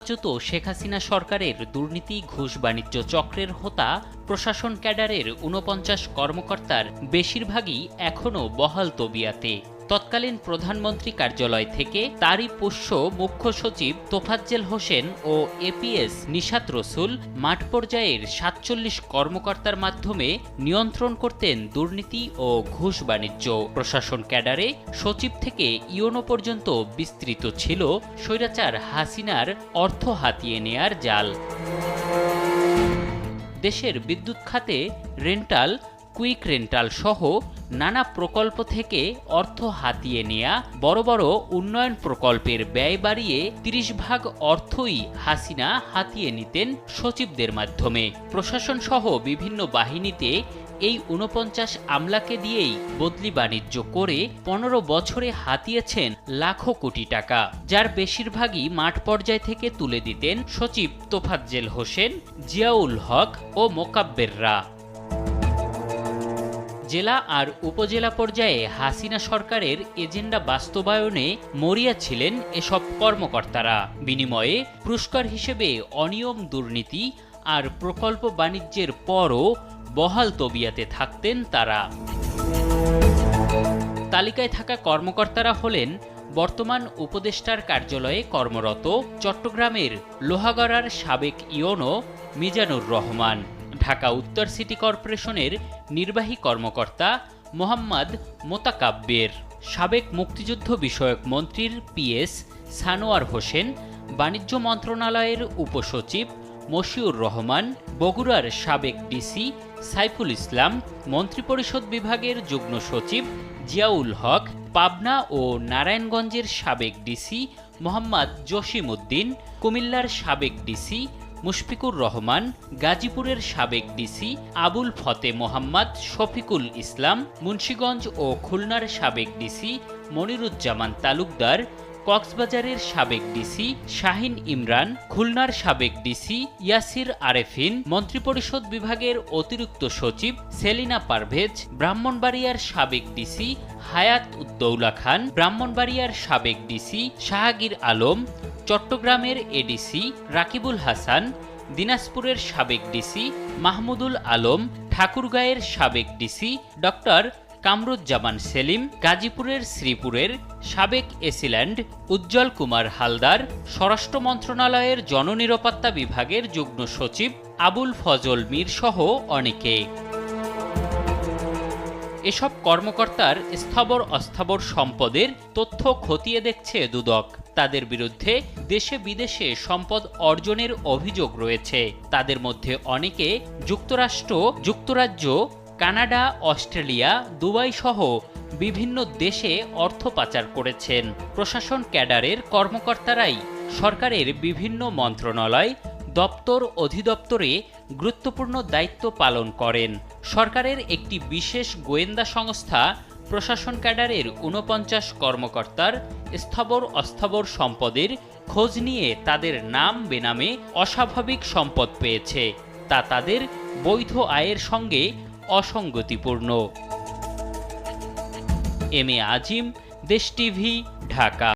শেখ হাসিনা সরকারের দুর্নীতি ঘুষ বাণিজ্য চক্রের হোতা প্রশাসন ক্যাডারের ৪৯ কর্মকর্তার বেশিরভাগই এখনও বহাল তবিয়াতে। তৎকালীন প্রধানমন্ত্রী কার্যালয় থেকে তারই পোষ্য মুখ্য সচিব তোফাজ্জেল হোসেন ও এপিএস নিশাত রসুল মাঠ পর্যায়ের ৪৭ কর্মকর্তার মাধ্যমে নিয়ন্ত্রণ করতেন দুর্নীতি ও ঘুষ বাণিজ্য। প্রশাসন ক্যাডারে সচিব থেকে ইওনো পর্যন্ত বিস্তৃত ছিল স্বৈরাচার হাসিনার অর্থ হাতিয়ে নেয়ার জাল। দেশের বিদ্যুৎ খাতে রেন্টাল, কুইক রেন্টাল সহ নানা প্রকল্প থেকে অর্থ হাতিয়ে নেয়া, বড় বড় উন্নয়ন প্রকল্পের ব্যয় বাড়িয়ে ৩০ ভাগ অর্থই হাসিনা হাতিয়ে নিতেন সচিবদের মাধ্যমে। প্রশাসন সহ বিভিন্ন বাহিনীতে এই ৪৯ আমলাকে দিয়েই বদলি বাণিজ্য করে ১৫ বছরে হাতিয়েছেন লাখো কোটি টাকা, যার বেশিরভাগই মাঠ পর্যায় থেকে তুলে দিতেন সচিব তোফাজ্জেল হোসেন, জিয়াউল হক ও মোকাব্বেররা। জেলা আর উপজেলা পর্যায়ে হাসিনা সরকারের এজেন্ডা বাস্তবায়নে মরিয়া ছিলেন এসব কর্মকর্তারা। বিনিময়ে পুরস্কার হিসেবে অনিয়ম, দুর্নীতি আর প্রকল্প বাণিজ্যের পরও বহাল তবিয়াতে থাকতেন তারা। তালিকায় থাকা কর্মকর্তারা হলেন বর্তমান উপদেষ্টার কার্যালয়ে কর্মরত চট্টগ্রামের লোহাগড়ার সাবেক ইওনো মিজানুর রহমান, ঢাকা উত্তর সিটি কর্পোরেশনের নির্বাহী কর্মকর্তা মোহাম্মদ মোতাকাব্বের, সাবেক মুক্তিযুদ্ধ বিষয়ক মন্ত্রীর পিএস সানোয়ার হোসেন, বাণিজ্য মন্ত্রণালয়ের উপসচিব মশিউর রহমান, বগুড়ার সাবেক ডিসি সাইফুল ইসলাম, মন্ত্রিপরিষদ বিভাগের যুগ্ম সচিব জিয়াউল হক, পাবনা ও নারায়ণগঞ্জের সাবেক ডিসি মোহাম্মদ জসিম উদ্দিন, কুমিল্লার সাবেক ডিসি মুশফিকুর রহমান, গাজীপুরের সাবেক ডিসি আবুল ফতে মোহাম্মদ শফিকুল ইসলাম, মুন্সিগঞ্জ ও খুলনার সাবেক ডিসি মনিরুজ্জামান তালুকদার, কক্সবাজারের সাবেক ডিসি শাহিন ইমরান, খুলনার সাবেক ডিসি ইয়াসির আরেফিন, মন্ত্রিপরিষদ বিভাগের অতিরিক্ত সচিব সেলিনা পারভেজ, ব্রাহ্মণবাড়িয়ার সাবেক ডিসি হায়াত উদ্দৌলা খান, ব্রাহ্মণবাড়িয়ার সাবেক ডিসি শাহগীর আলম, চট্টগ্রামের এডিসি রাকিবুল হাসান, দিনাজপুরের সাবেক ডিসি মাহমুদুল আলম, ঠাকুরগাঁয়ের সাবেক ডিসি ডক্টর কামরুজ্জামান সেলিম, গাজীপুরের শ্রীপুরের সাবেক এসিল্যান্ড উজ্জ্বল কুমার হালদার, স্বরাষ্ট্র মন্ত্রণালয়ের জননিরাপত্তা বিভাগের যুগ্ম সচিব আবুল ফজল মীর সহ অনেকে। এসব কর্মকর্তার স্থাবর অস্থাবর সম্পদের তথ্য খতিয়ে দেখছে দুদক। তাদের বিরুদ্ধে দেশে বিদেশে সম্পদ অর্জনের অভিযোগ রয়েছে। তাদের মধ্যে অনেকে যুক্তরাষ্ট্র, যুক্তরাজ্য, কানাডা, অস্ট্রেলিয়া, দুবাই সহ বিভিন্ন দেশে অর্থ পাচার করেছেন। প্রশাসন ক্যাডারের কর্মকর্তারাই সরকারের বিভিন্ন মন্ত্রণালয়, দপ্তর, অধিদপ্তরে গুরুত্বপূর্ণ দায়িত্ব পালন করেন। সরকারের একটি বিশেষ গোয়েন্দা সংস্থা প্রশাসন ক্যাডারের ৪৯ কর্মকর্তার স্থাবর অস্থাবর সম্পদের খোঁজ নিয়ে তাদের নাম বেনামে অস্বাভাবিক সম্পদ পেয়েছে, তা তাদের বৈধ আয়ের সঙ্গে অসঙ্গতিপূর্ণ। এম এ আজিম, দেশ টিভি, ঢাকা।